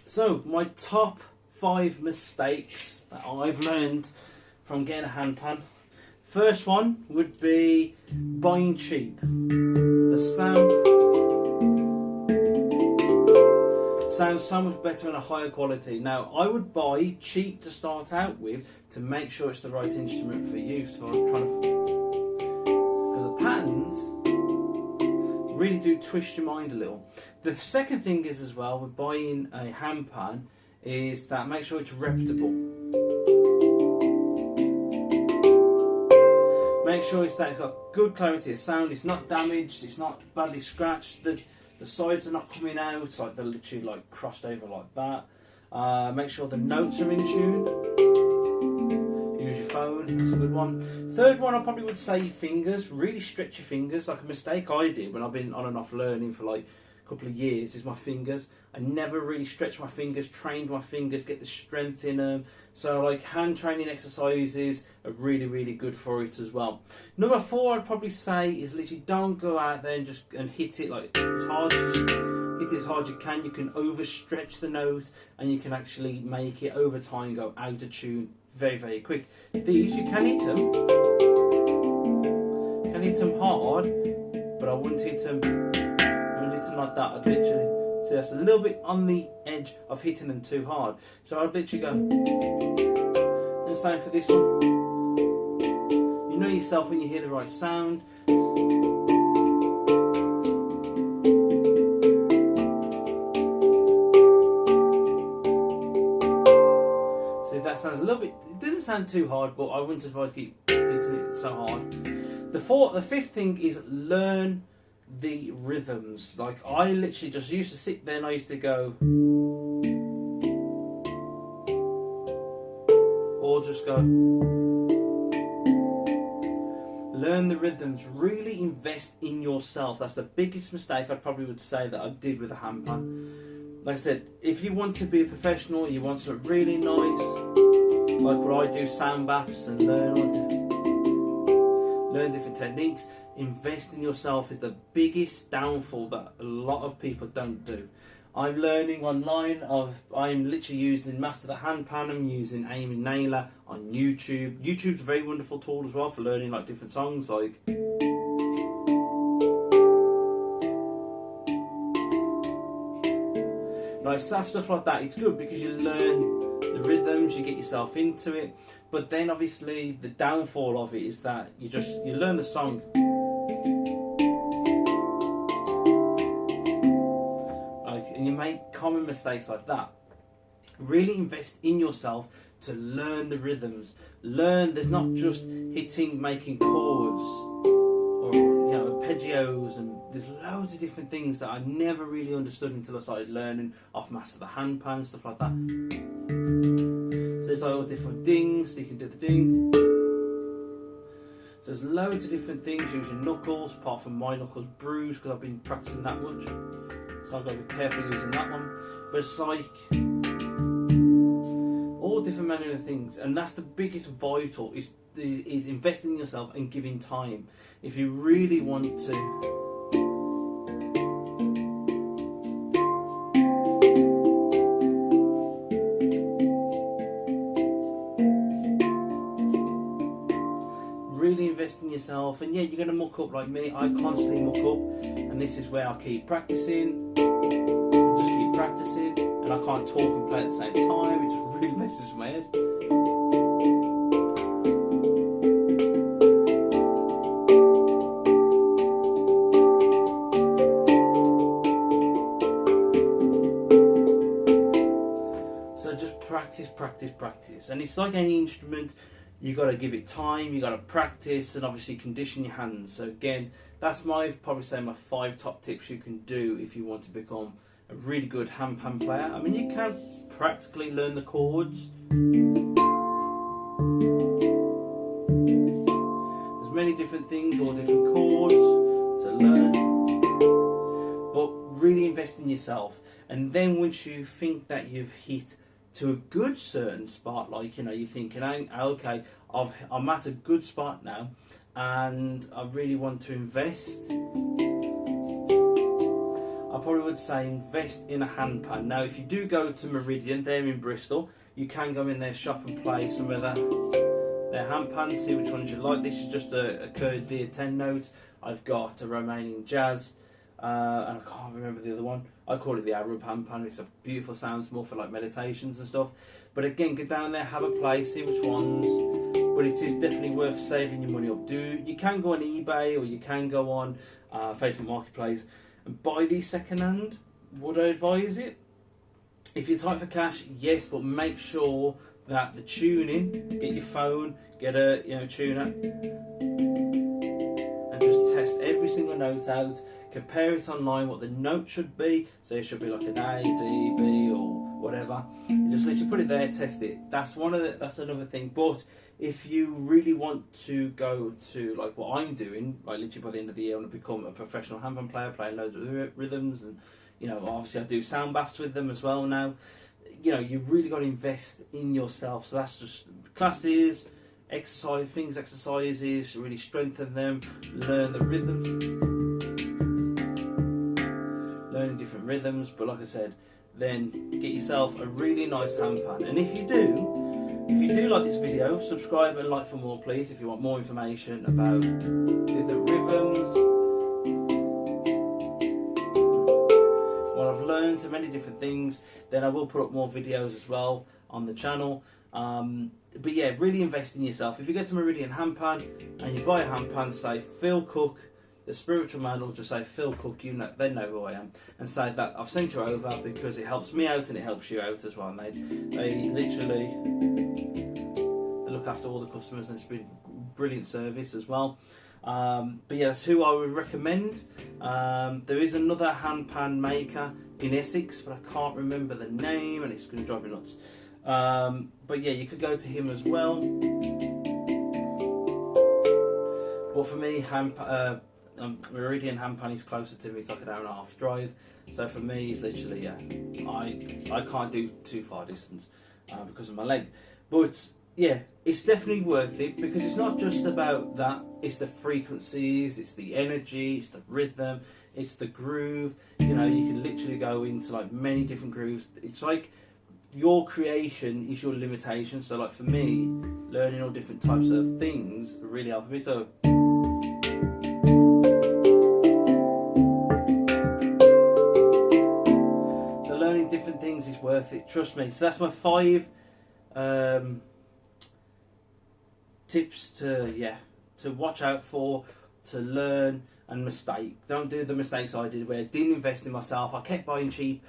So, my top 5 mistakes that I've learned from getting a handpan. First one would be buying cheap. The sounds so much better and a higher quality. Now, I would buy cheap to start out with to make sure it's the right instrument for you. Because the patterns really do twist your mind a little. The second thing is as well with buying a handpan is that make sure it's reputable. Make sure it's got good clarity of sound, it's not damaged, it's not badly scratched, the sides are not coming out, like they're literally like crossed over like that. Make sure the notes are in tune. Use your phone, that's a good one. Third one, I probably would say your fingers. Really stretch your fingers. Like a mistake I did when I've been on and off learning for like a couple of years is my fingers. I never really stretched my fingers, trained my fingers, get the strength in them. So like hand training exercises are really, really good for it as well. Number 4, I'd probably say is literally don't go out there and just hit it like as hard as you can. You can overstretch the note and you can actually make it over time go out of tune very, very quick. These you can hit them. You can hit them hard, but I wouldn't hit them like that. I'd literally see that's a little bit on the edge of hitting them too hard. So I'd literally go. And same for this one. You know yourself when you hear the right sound. See, that sounds a little bit. It doesn't sound too hard, but I wouldn't advise keep hitting it so hard. The fifth thing is learn the rhythms. Like I literally just used to sit there and I used to go, or just go. Learn the rhythms. Really invest in yourself. That's the biggest mistake I probably would say that I did with a handpan. Like I said, if you want to be a professional, you want something really nice, like what I do, sound baths and learn different techniques. Invest in yourself is the biggest downfall that a lot of people don't do. I'm learning online. I'm literally using Master the Handpan. I'm using Aim and Nailer on YouTube. YouTube's a very wonderful tool as well for learning like different songs, like stuff like that. It's good because you learn the rhythms, you get yourself into it. But then obviously the downfall of it is that you learn the song. And you make common mistakes like that. Really invest in yourself to learn the rhythms. There's not just making chords or arpeggios, and there's loads of different things that I never really understood until I started learning off Master the Handpan, stuff like that. So there's like all different dings, so you can do the ding. So there's loads of different things. Use your knuckles, apart from my knuckles bruised because I've been practicing that much. So I've got to be careful using that one. But it's like all different manner of things, and that's the biggest vital is investing in yourself and giving time. If you really want to invest in yourself, and yeah, you're going to muck up like me. I constantly muck up, and this is where I keep practicing, just keep practicing, and I can't talk and play at the same time. It just really messes with my head. So just practice, and it's like any instrument. You got to give it time, you got to practice, and obviously condition your hands. So again, that's probably say my 5 top tips you can do if you want to become a really good handpan player. I mean, you can practically learn the chords. There's many different things, all different chords to learn. But really invest in yourself. And then once you think that you've hit to a good certain spot, like you're thinking, okay, I'm at a good spot now, and I really want to invest. I I probably would say invest in a handpan. Now, if you do go to Meridian, they're in Bristol, you can go in their shop and play some of their handpans, see which ones you like. This is just a Kurdiya 10 note. I've got a Romanian jazz, and I can't remember the other one. I call it the Arab handpan. It's a beautiful sounds, more for like meditations and stuff. But again, go down there, have a play, see which ones. But it is definitely worth saving your money up. You can go on eBay or you can go on Facebook Marketplace and buy these second hand. Would I advise it? If you're tight for cash, yes, but make sure that the tuning, get your phone, get a tuner, and just test every single note out. Compare it online what the note should be. So it should be like an A, D, B, or whatever. You just literally put it there, test it. That's another thing. But if you really want to go to like what I'm doing, like literally by the end of the year, I want to become a professional handpan player, playing loads of rhythms, and obviously I do sound baths with them as well now. You've really got to invest in yourself. So that's just classes, exercises, really strengthen them, learn the rhythms, learning different rhythms. But like I said, then get yourself a really nice handpan. And if you do like this video, subscribe and like for more, please. If you want more information about the rhythms, what I've learned, so many different things, then I will put up more videos as well on the channel. But yeah, really invest in yourself. If you go to Meridian Handpan and you buy a handpan, say Phil Cook, the spiritual man will just say Phil Cook, they know who I am, and say that I've sent you over because it helps me out and it helps you out as well. And they literally look after all the customers, and it's been brilliant service as well. But yeah, that's who I would recommend. There is another handpan maker in Essex, but I can't remember the name, and it's going to drive me nuts. But yeah, you could go to him as well. But for me, Meridian Handpan is closer to me. It's like an hour and a half drive. So for me, it's literally I can't do too far distance because of my leg. But yeah, it's definitely worth it because it's not just about that. It's the frequencies, it's the energy, it's the rhythm, it's the groove. You can literally go into like many different grooves. It's like your creation is your limitation. So like for me, learning all different types of things really helped me. So learning different things is worth it, trust me. So that's my 5 tips to watch out for, to learn and mistake. Don't do the mistakes I did where I didn't invest in myself. I kept buying cheap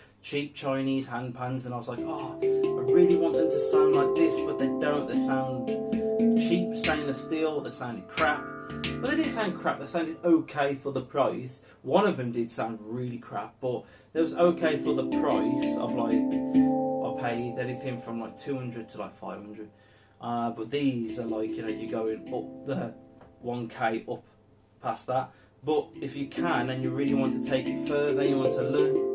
Chinese handpans, and I was like, I really want them to sound like this, but they don't. They sound cheap stainless steel. They sounded crap. But they didn't sound crap. They sounded okay for the price. One of them did sound really crap, but it was okay for the price of like, I paid anything from like 200 to like 500. But these are like, you're going up the 1k up past that. But if you can and you really want to take it further, you want to learn,